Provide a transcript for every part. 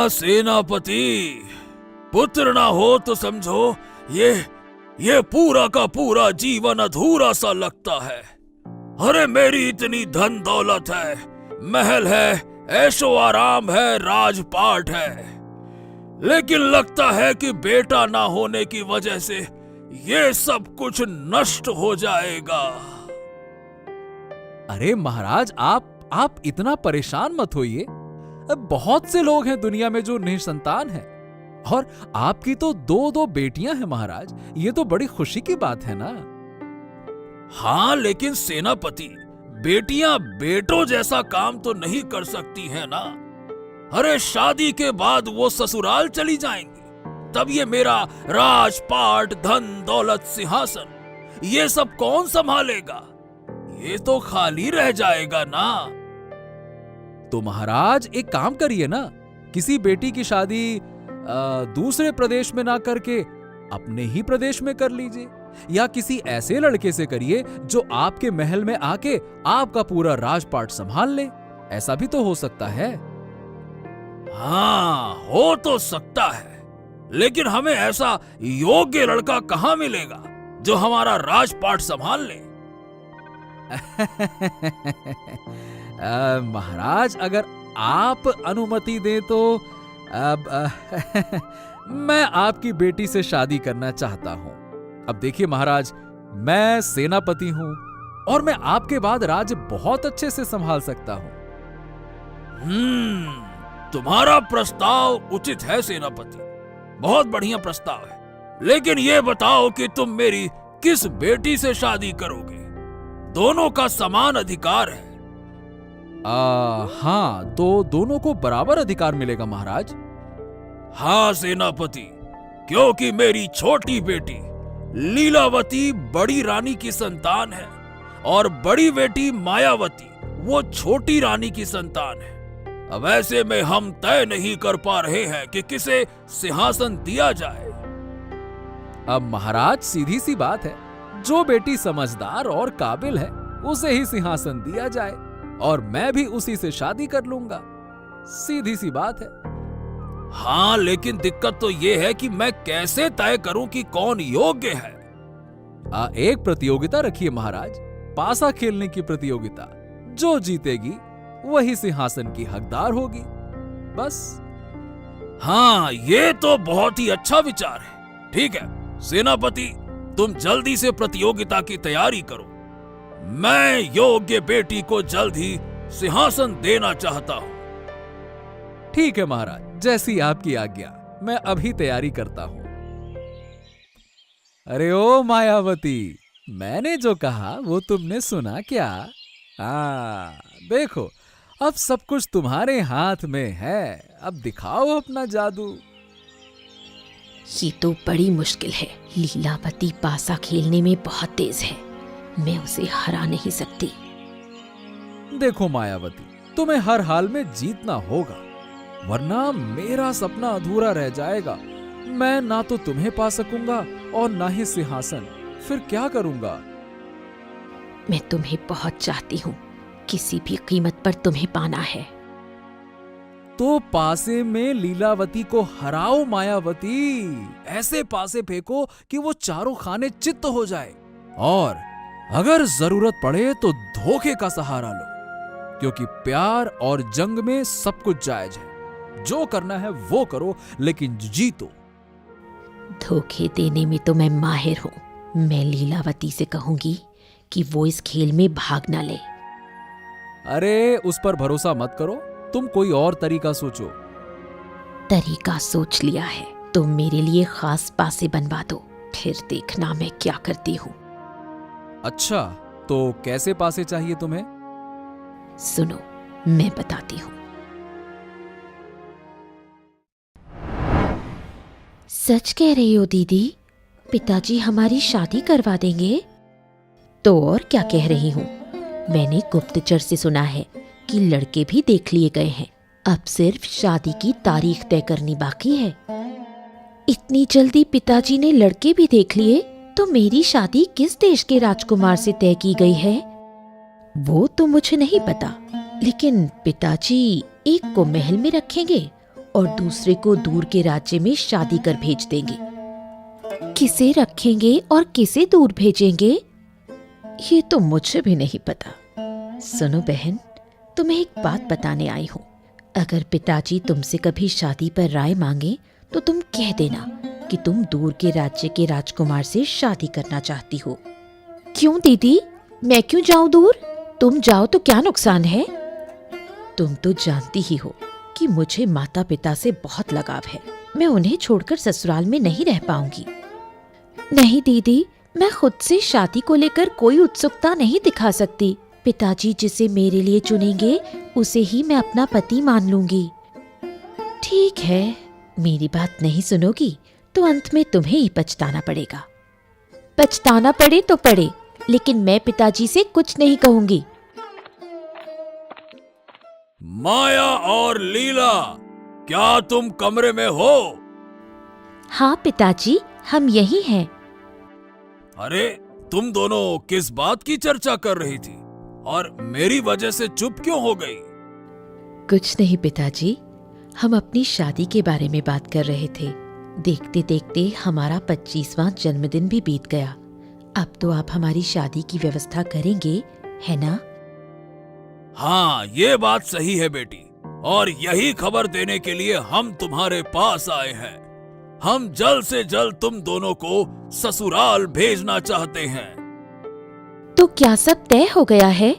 हाँ सेनापति, पुत्र ना हो तो समझो ये पूरा का पूरा जीवन अधूरा सा लगता है। अरे मेरी इतनी धन दौलत है, महल है, ऐशो आराम है, राजपाट है, लेकिन लगता है कि बेटा ना होने की वजह से ये सब कुछ नष्ट हो जाएगा। अरे महाराज, आप इतना परेशान मत होइए। बहुत से लोग हैं दुनिया में जो निसंतान हैं, और आपकी तो दो बेटियां हैं महाराज। ये तो बड़ी खुशी की बात है ना। हाँ, लेकिन सेनापति, बेटियां बेटों जैसा काम तो नहीं कर सकती हैं ना। अरे शादी के बाद वो ससुराल चली जाएंगी, तब ये मेरा राजपाट, धन दौलत, सिंहासन, ये सब कौन संभालेगा? ये तो खाली रह जाएगा ना। तो महाराज एक काम करिए ना, किसी बेटी की शादी दूसरे प्रदेश में ना करके अपने ही प्रदेश में कर लीजिए, या किसी ऐसे लड़के से करिए जो आपके महल में आके आपका पूरा राजपाट संभाल ले। ऐसा भी तो हो सकता है। हाँ, हो तो सकता है, लेकिन हमें ऐसा योग्य लड़का कहाँ मिलेगा जो हमारा राजपाट संभाल ले? महाराज, अगर आप अनुमति दें तो अब मैं आपकी बेटी से शादी करना चाहता हूं। अब देखिए महाराज, मैं सेनापति हूं और मैं आपके बाद राज्य बहुत अच्छे से संभाल सकता हूं। तुम्हारा प्रस्ताव उचित है सेनापति, बहुत बढ़िया प्रस्ताव है, लेकिन ये बताओ कि तुम मेरी किस बेटी से शादी करोगे? दोनों का समान अधिकार है। हाँ, तो दोनों को बराबर अधिकार मिलेगा महाराज। हाँ सेनापति, क्योंकि मेरी छोटी बेटी लीलावती बड़ी रानी की संतान है और बड़ी बेटी मायावती वो छोटी रानी की संतान है। अब ऐसे में हम तय नहीं कर पा रहे हैं कि किसे सिंहासन दिया जाए। अब महाराज, सीधी सी बात है, जो बेटी समझदार और काबिल है उसे ही सिंहासन दिया जाए, और मैं भी उसी से शादी कर लूंगा। सीधी सी बात है। हाँ, लेकिन दिक्कत तो यह है कि मैं कैसे तय करूं कि कौन योग्य है? एक प्रतियोगिता रखिए महाराज, पासा खेलने की प्रतियोगिता। जो जीतेगी वही सिंहासन की हकदार होगी, बस। हाँ, ये तो बहुत ही अच्छा विचार है। ठीक है सेनापति, तुम जल्दी से प्रतियोगिता की तैयारी करो। मैं योग्य बेटी को जल्द ही सिंहासन देना चाहता हूं। ठीक है महाराज, जैसी आपकी आज्ञा। मैं अभी तैयारी करता हूं। अरे ओ मायावती, मैंने जो कहा वो तुमने सुना क्या? देखो, अब सब कुछ तुम्हारे हाथ में है। अब दिखाओ अपना जादू। ये तो बड़ी मुश्किल है। लीलावती पासा खेलने में बहुत तेज है, मैं उसे हरा नहीं सकती। देखो मायावती, तुम्हें हर हाल में जीतना होगा, वरना मेरा सपना अधूरा रह जाएगा। मैं ना तो तुम्हें पा सकूंगा और ना ही सिंहासन। फिर क्या करूंगा? मैं तुम्हें बहुत चाहती हूँ, किसी भी कीमत पर तुम्हें पाना है। तो पासे में लीलावती को हराओ मायावती। ऐसे पासे फेंको कि वो चारों खाने चित्त हो जाए, और अगर जरूरत पड़े तो धोखे का सहारा लो, क्योंकि प्यार और जंग में सब कुछ जायज है। जो करना है वो करो, लेकिन जीतो। धोखे देने में तो मैं माहिर हूँ। मैं लीलावती से कहूंगी कि वो इस खेल में भाग ना ले। अरे उस पर भरोसा मत करो, तुम कोई और तरीका सोचो। तरीका सोच लिया है, तुम मेरे लिए खास पासे बनवा दो, फिर देखना मैं क्या करती हूँ। अच्छा, तो कैसे पासे चाहिए तुम्हें? सुनो, मैं बताती हूँ। सच कह रही हो दीदी? पिताजी हमारी शादी करवा देंगे? तो और क्या कह रही हूँ, मैंने गुप्तचर से सुना है कि लड़के भी देख लिए गए हैं। अब सिर्फ शादी की तारीख तय करनी बाकी है। इतनी जल्दी पिताजी ने लड़के भी देख लिए, तो मेरी शादी किस देश के राजकुमार से तय की गई है वो तो मुझे नहीं पता, लेकिन पिताजी एक को महल में रखेंगे और दूसरे को दूर के राज्य में शादी कर भेज देंगे। किसे रखेंगे और किसे दूर भेजेंगे ये तो मुझे भी नहीं पता। सुनो बहन, तुम्हें एक बात बताने आई हूँ। अगर पिताजी तुमसे कभी शादी पर राय मांगे तो तुम कह देना कि तुम दूर के राज्य के राजकुमार से शादी करना चाहती हो। क्यों दीदी, मैं क्यों जाऊं दूर? तुम जाओ तो क्या नुकसान है? तुम तो जानती ही हो कि मुझे माता पिता से बहुत लगाव है। मैं उन्हें छोड़कर ससुराल में नहीं रह पाऊंगी। नहीं दीदी, मैं खुद से शादी को लेकर कोई उत्सुकता नहीं दिखा सकती। पिताजी जिसे मेरे लिए चुनेंगे उसे ही मैं अपना पति मान लूंगी। ठीक है, मेरी बात नहीं सुनोगी तो अंत में तुम्हें ही पछताना पड़ेगा। पछताना पड़े तो पड़े, लेकिन मैं पिताजी से कुछ नहीं कहूंगी। माया और लीला, क्या तुम कमरे में हो? हाँ पिताजी, हम यही हैं। अरे, तुम दोनों किस बात की चर्चा कर रही थी और मेरी वजह से चुप क्यों हो गई? कुछ नहीं पिताजी, हम अपनी शादी के बारे में बात कर रहे थे। देखते देखते हमारा 25वां जन्मदिन भी बीत गया। अब तो आप हमारी शादी की व्यवस्था करेंगे, है ना? हाँ, ये बात सही है बेटी, और यही खबर देने के लिए हम तुम्हारे पास आए हैं। हम जल्द से जल्द तुम दोनों को ससुराल भेजना चाहते हैं। तो क्या सब तय हो गया है?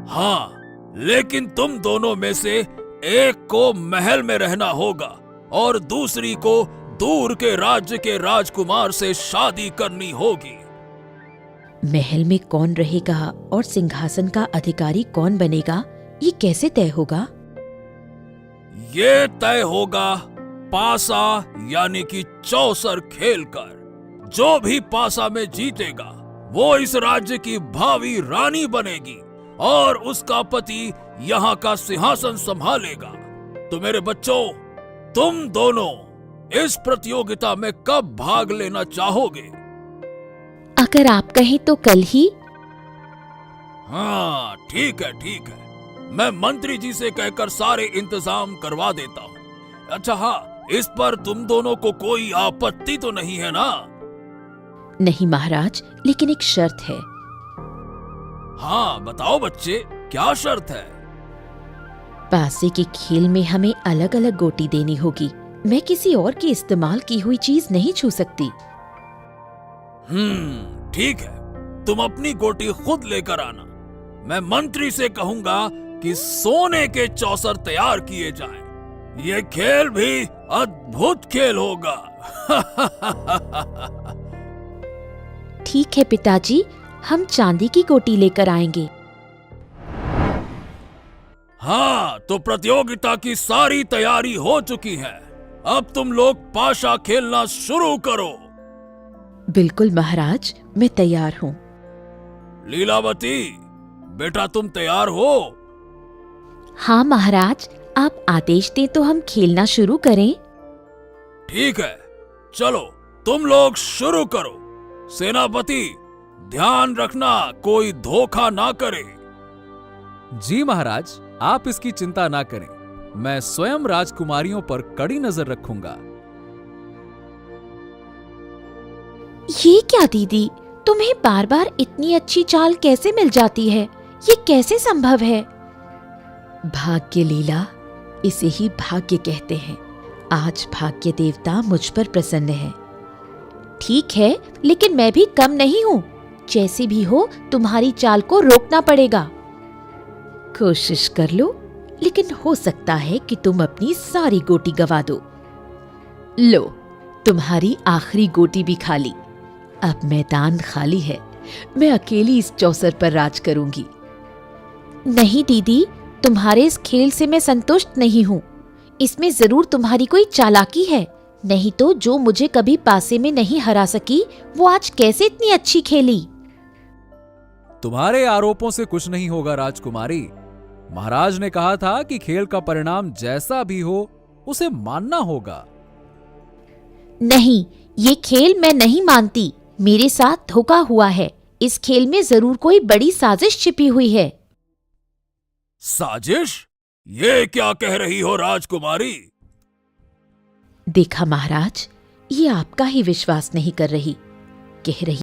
हाँ, लेकिन तुम दोनों में से एक को महल में रहना होगा और दूसरी को दूर के राज्य के राजकुमार से शादी करनी होगी। महल में कौन रहेगा और सिंहासन का अधिकारी कौन बनेगा, ये कैसे तय होगा? ये तय होगा पासा यानी कि चौसर खेलकर। जो भी पासा में जीतेगा वो इस राज्य की भावी रानी बनेगी और उसका पति यहाँ का सिंहासन संभालेगा। तो मेरे बच्चों, तुम दोनों इस प्रतियोगिता में कब भाग लेना चाहोगे? अगर आप कहें तो कल ही। हाँ, ठीक है ठीक है, मैं मंत्री जी से कहकर सारे इंतजाम करवा देता हूँ। अच्छा हाँ, इस पर तुम दोनों को कोई आपत्ति तो नहीं है ना? नहीं महाराज, लेकिन एक शर्त है। हाँ बताओ बच्चे, क्या शर्त है? पासे के खेल में हमें अलग अलग गोटी देनी होगी। मैं किसी और की इस्तेमाल की हुई चीज नहीं छू सकती। ठीक है, तुम अपनी गोटी खुद लेकर आना। मैं मंत्री से कहूंगा कि सोने के चौसर तैयार किए जाएं। ये खेल भी अद्भुत खेल होगा। ठीक है पिताजी, हम चांदी की गोटी लेकर आएंगे। हाँ, तो प्रतियोगिता की सारी तैयारी हो चुकी है। अब तुम लोग पाशा खेलना शुरू करो। बिल्कुल महाराज, मैं तैयार हूँ। लीलावती, बेटा तुम तैयार हो? हाँ महाराज, आप आदेश दें तो हम खेलना शुरू करें। ठीक है, चलो तुम लोग शुरू करो। सेनापति, ध्यान रखना कोई धोखा ना करे। जी महाराज, आप इसकी चिंता ना करें। मैं स्वयं राजकुमारियों पर कड़ी नजर रखूंगा। ये क्या दीदी, तुम्हें बार बार इतनी अच्छी चाल कैसे मिल जाती है? ये कैसे संभव है? भाग्य लीला, इसे ही भाग्य कहते हैं। आज भाग्य देवता मुझ पर प्रसन्न है। ठीक है, लेकिन मैं भी कम नहीं हूँ। जैसे भी हो तुम्हारी चाल को रोकना पड़ेगा। कोशिश कर लो, लेकिन हो सकता है कि तुम अपनी सारी गोटी गवा दो। लो, तुम्हारी आखिरी गोटी भी खाली। अब मैदान खाली है। मैं अकेली इस चौसर पर राज करूंगी। नहीं दीदी, तुम्हारे इस खेल से मैं संतुष्ट नहीं हूँ। इसमें जरूर तुम्हारी कोई चालाकी है। नहीं तो जो मुझे कभी पासे में नहीं हरा सकी, वो आज कैसे इतनी अच्छी खेली? तुम्हारे आरोपों से कुछ नहीं होगा राजकुमारी। महाराज ने कहा था कि खेल का परिणाम जैसा भी हो उसे मानना होगा। नहीं, ये खेल मैं नहीं मानती। मेरे साथ धोखा हुआ है। इस खेल में जरूर कोई बड़ी साजिश छिपी हुई है। साजिश? ये क्या कह रही हो राजकुमारी? देखा महाराज, ये आपका ही विश्वास नहीं कर रही, कह रही